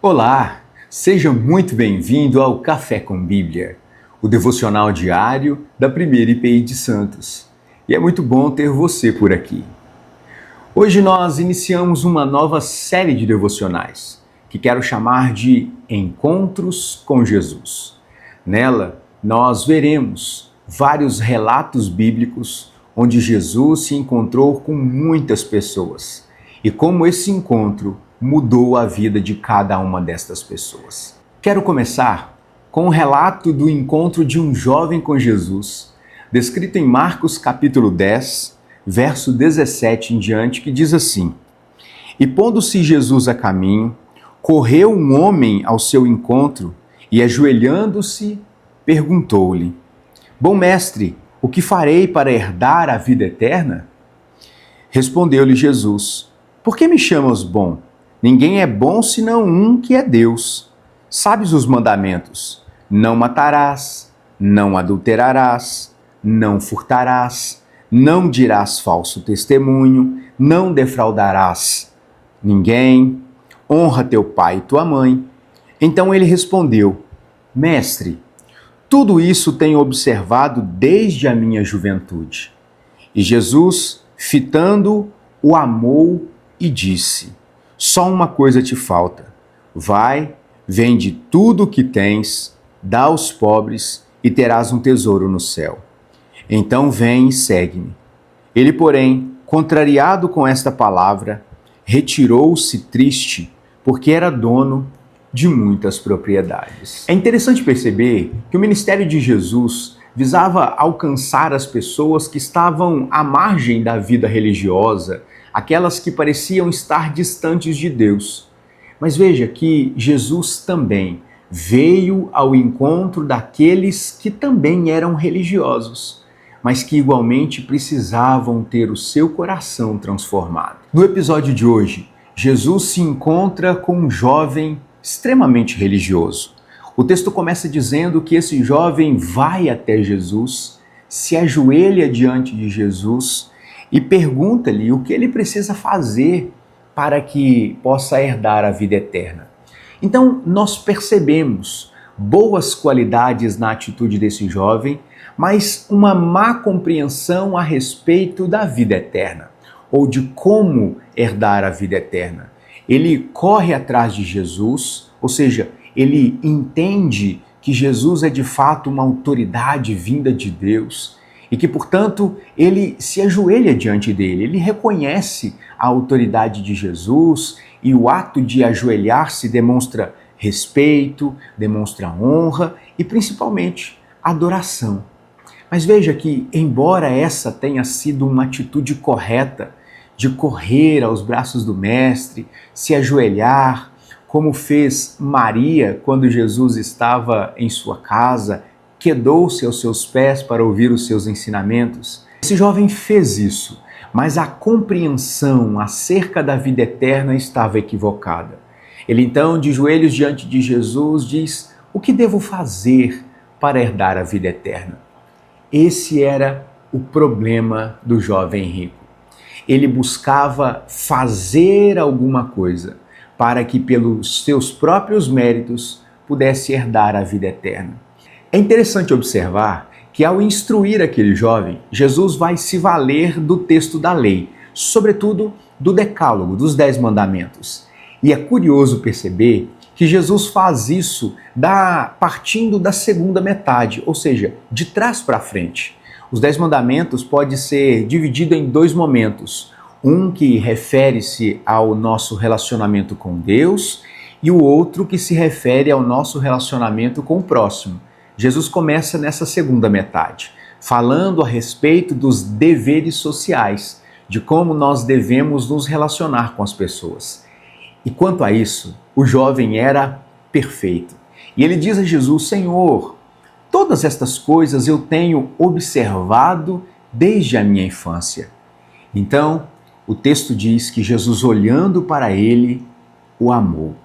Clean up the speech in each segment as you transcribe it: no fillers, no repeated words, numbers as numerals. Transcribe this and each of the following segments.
Olá, seja muito bem-vindo ao Café com Bíblia, o devocional diário da Primeira IPI de Santos. E é muito bom ter você por aqui. Hoje nós iniciamos uma nova série de devocionais, que quero chamar de Encontros com Jesus. Nela, nós veremos vários relatos bíblicos onde Jesus se encontrou com muitas pessoas e como esse encontro mudou a vida de cada uma destas pessoas. Quero começar com um relato do encontro de um jovem com Jesus, descrito em Marcos capítulo 10, verso 17 em diante, que diz assim: E pondo-se Jesus a caminho, correu um homem ao seu encontro e, ajoelhando-se, perguntou-lhe: Bom mestre, o que farei para herdar a vida eterna? Respondeu-lhe Jesus: Por que me chamas bom? Ninguém é bom senão um que é Deus. Sabes os mandamentos: não matarás, não adulterarás, não furtarás, não dirás falso testemunho, não defraudarás ninguém, honra teu pai e tua mãe. Então ele respondeu: Mestre, tudo isso tenho observado desde a minha juventude. E Jesus, fitando-o, o amou e disse: Só uma coisa te falta. Vai, vende tudo o que tens, dá aos pobres e terás um tesouro no céu. Então vem e segue-me. Ele, porém, contrariado com esta palavra, retirou-se triste, porque era dono de muitas propriedades. É interessante perceber que o ministério de Jesus visava alcançar as pessoas que estavam à margem da vida religiosa, aquelas que pareciam estar distantes de Deus. Mas veja que Jesus também veio ao encontro daqueles que também eram religiosos, mas que igualmente precisavam ter o seu coração transformado. No episódio de hoje, Jesus se encontra com um jovem extremamente religioso. O texto começa dizendo que esse jovem vai até Jesus, se ajoelha diante de Jesus e pergunta-lhe o que ele precisa fazer para que possa herdar a vida eterna. Então, nós percebemos boas qualidades na atitude desse jovem, mas uma má compreensão a respeito da vida eterna, ou de como herdar a vida eterna. Ele corre atrás de Jesus, ou seja, ele entende que Jesus é de fato uma autoridade vinda de Deus, e que, portanto, ele se ajoelha diante dele, ele reconhece a autoridade de Jesus e o ato de ajoelhar-se demonstra respeito, demonstra honra e, principalmente, adoração. Mas veja que, embora essa tenha sido uma atitude correta de correr aos braços do Mestre, se ajoelhar, como fez Maria quando Jesus estava em sua casa, quedou-se aos seus pés para ouvir os seus ensinamentos. Esse jovem fez isso, mas a compreensão acerca da vida eterna estava equivocada. Ele então, de joelhos diante de Jesus, diz: O que devo fazer para herdar a vida eterna? Esse era o problema do jovem rico. Ele buscava fazer alguma coisa para que, pelos seus próprios méritos, pudesse herdar a vida eterna. É interessante observar que, ao instruir aquele jovem, Jesus vai se valer do texto da lei, sobretudo do Decálogo, dos 10 mandamentos. E é curioso perceber que Jesus faz isso partindo da segunda metade, ou seja, de trás para frente. Os 10 mandamentos podem ser divididos em 2 momentos. Um que refere-se ao nosso relacionamento com Deus e o outro que se refere ao nosso relacionamento com o próximo. Jesus começa nessa segunda metade, falando a respeito dos deveres sociais, de como nós devemos nos relacionar com as pessoas. E quanto a isso, o jovem era perfeito. E ele diz a Jesus: Senhor, todas estas coisas eu tenho observado desde a minha infância. Então, o texto diz que Jesus, olhando para ele, o amou.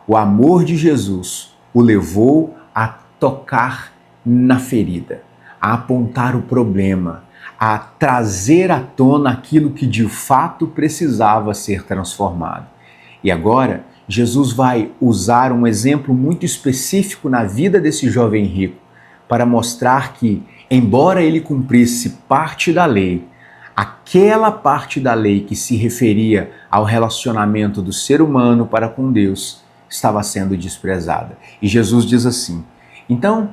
O amor de Jesus o levou a tocar na ferida, a apontar o problema, a trazer à tona aquilo que de fato precisava ser transformado. E agora, Jesus vai usar um exemplo muito específico na vida desse jovem rico para mostrar que, embora ele cumprisse parte da lei, aquela parte da lei que se referia ao relacionamento do ser humano para com Deus estava sendo desprezada. E Jesus diz assim: então,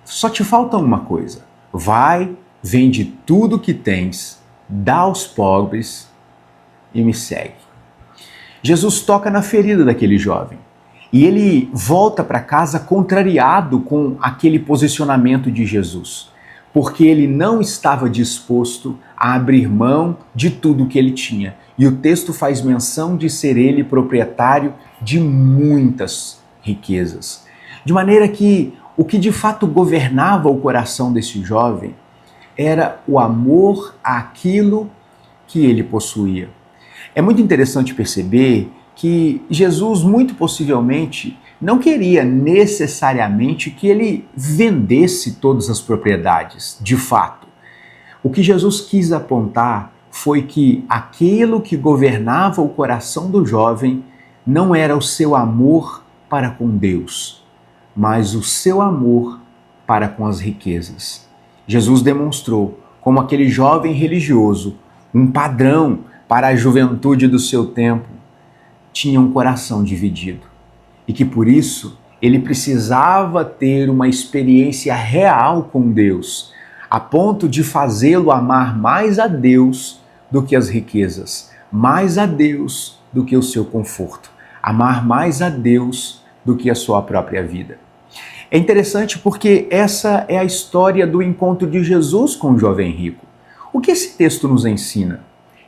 só te falta uma coisa. Vai, vende tudo que tens, dá aos pobres e me segue. Jesus toca na ferida daquele jovem e ele volta para casa contrariado com aquele posicionamento de Jesus, porque ele não estava disposto a abrir mão de tudo que ele tinha. E o texto faz menção de ser ele proprietário de muitas riquezas. De maneira que o que de fato governava o coração desse jovem era o amor àquilo que ele possuía. É muito interessante perceber que Jesus, muito possivelmente, não queria necessariamente que ele vendesse todas as propriedades, de fato. O que Jesus quis apontar foi que aquilo que governava o coração do jovem não era o seu amor para com Deus, mas o seu amor para com as riquezas. Jesus demonstrou como aquele jovem religioso, um padrão para a juventude do seu tempo, tinha um coração dividido e que por isso ele precisava ter uma experiência real com Deus, a ponto de fazê-lo amar mais a Deus do que as riquezas, mais a Deus do que o seu conforto, amar mais a Deus do que a sua própria vida. É interessante porque essa é a história do encontro de Jesus com o jovem rico. O que esse texto nos ensina?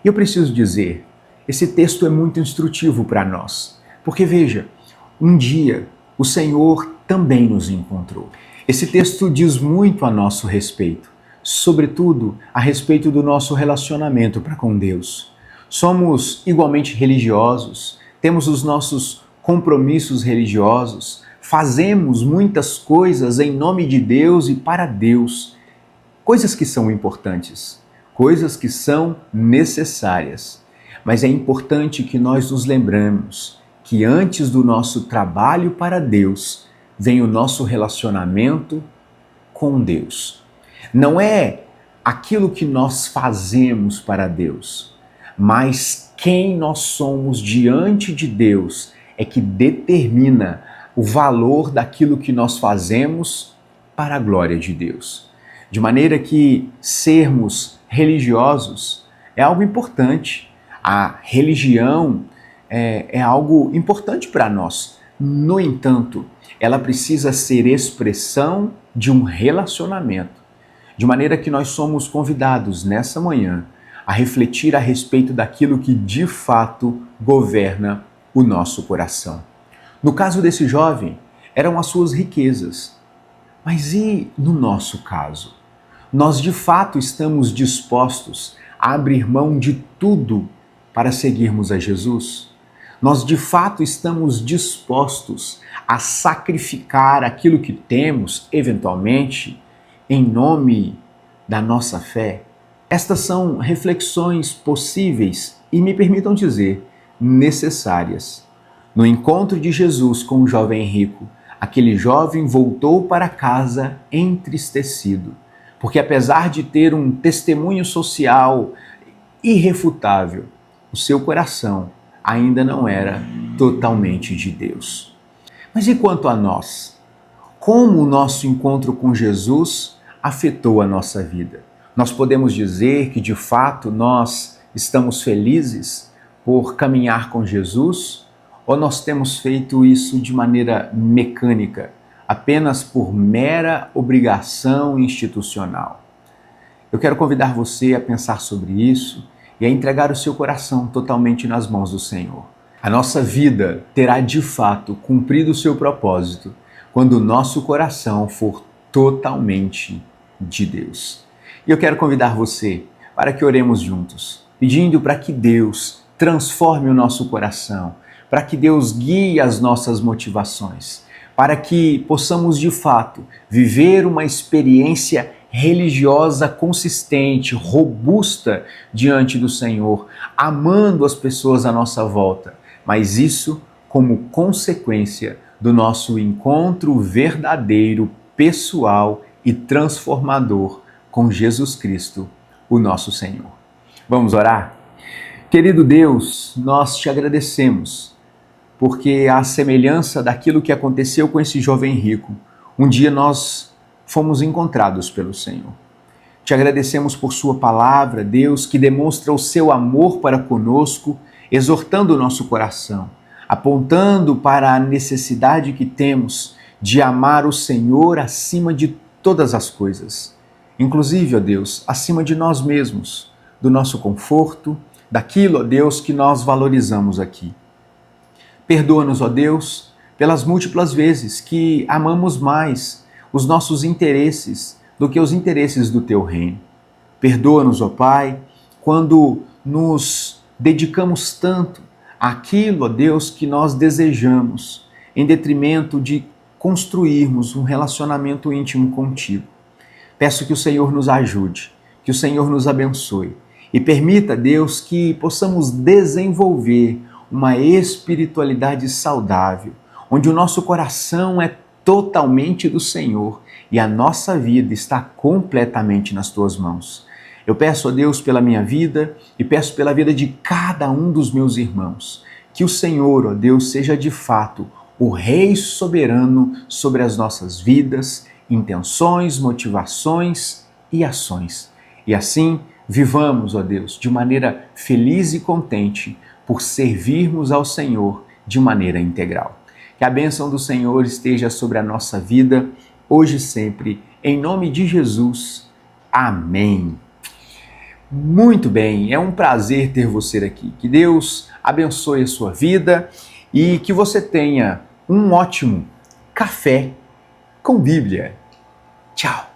E eu preciso dizer, esse texto é muito instrutivo para nós, porque veja, um dia o Senhor também nos encontrou. Esse texto diz muito a nosso respeito, sobretudo a respeito do nosso relacionamento para com Deus. Somos igualmente religiosos, temos os nossos compromissos religiosos, fazemos muitas coisas em nome de Deus e para Deus, coisas que são importantes, coisas que são necessárias. Mas é importante que nós nos lembremos que antes do nosso trabalho para Deus, vem o nosso relacionamento com Deus. Não é aquilo que nós fazemos para Deus, mas quem nós somos diante de Deus é que determina o valor daquilo que nós fazemos para a glória de Deus. De maneira que sermos religiosos é algo importante. A religião é algo importante para nós. No entanto, ela precisa ser expressão de um relacionamento. De maneira que nós somos convidados nessa manhã a refletir a respeito daquilo que de fato governa o nosso coração. No caso desse jovem, eram as suas riquezas. Mas e no nosso caso? Nós de fato estamos dispostos a abrir mão de tudo para seguirmos a Jesus? Nós de fato estamos dispostos a sacrificar aquilo que temos, eventualmente, em nome da nossa fé? Estas são reflexões possíveis e, me permitam dizer, necessárias. No encontro de Jesus com o jovem rico, aquele jovem voltou para casa entristecido, porque apesar de ter um testemunho social irrefutável, o seu coração ainda não era totalmente de Deus. Mas e quanto a nós? Como o nosso encontro com Jesus afetou a nossa vida? Nós podemos dizer que de fato nós estamos felizes por caminhar com Jesus, ou nós temos feito isso de maneira mecânica, apenas por mera obrigação institucional? Eu quero convidar você a pensar sobre isso e a entregar o seu coração totalmente nas mãos do Senhor. A nossa vida terá de fato cumprido o seu propósito quando o nosso coração for totalmente de Deus. E eu quero convidar você para que oremos juntos, pedindo para que Deus transforme o nosso coração, para que Deus guie as nossas motivações, para que possamos de fato viver uma experiência religiosa consistente, robusta diante do Senhor, amando as pessoas à nossa volta, mas isso como consequência do nosso encontro verdadeiro, pessoal e transformador com Jesus Cristo, o nosso Senhor. Vamos orar? Querido Deus, nós te agradecemos, porque à semelhança daquilo que aconteceu com esse jovem rico, um dia nós fomos encontrados pelo Senhor. Te agradecemos por sua palavra, Deus, que demonstra o seu amor para conosco, exortando o nosso coração, apontando para a necessidade que temos de amar o Senhor acima de todas as coisas, inclusive, ó Deus, acima de nós mesmos, do nosso conforto, daquilo, ó Deus, que nós valorizamos aqui. Perdoa-nos, ó Deus, pelas múltiplas vezes que amamos mais os nossos interesses do que os interesses do Teu reino. Perdoa-nos, ó Pai, quando nos dedicamos tanto àquilo, ó Deus, que nós desejamos, em detrimento de construirmos um relacionamento íntimo contigo. Peço que o Senhor nos ajude, que o Senhor nos abençoe e permita, Deus, que possamos desenvolver uma espiritualidade saudável, onde o nosso coração é totalmente do Senhor e a nossa vida está completamente nas Tuas mãos. Eu peço a Deus pela minha vida e peço pela vida de cada um dos meus irmãos, que o Senhor, ó Deus, seja de fato o Rei soberano sobre as nossas vidas, intenções, motivações e ações. E assim, vivamos, ó Deus, de maneira feliz e contente por servirmos ao Senhor de maneira integral. Que a bênção do Senhor esteja sobre a nossa vida, hoje e sempre, em nome de Jesus. Amém. Muito bem, é um prazer ter você aqui. Que Deus abençoe a sua vida e que você tenha um ótimo café com Bíblia. Tchau!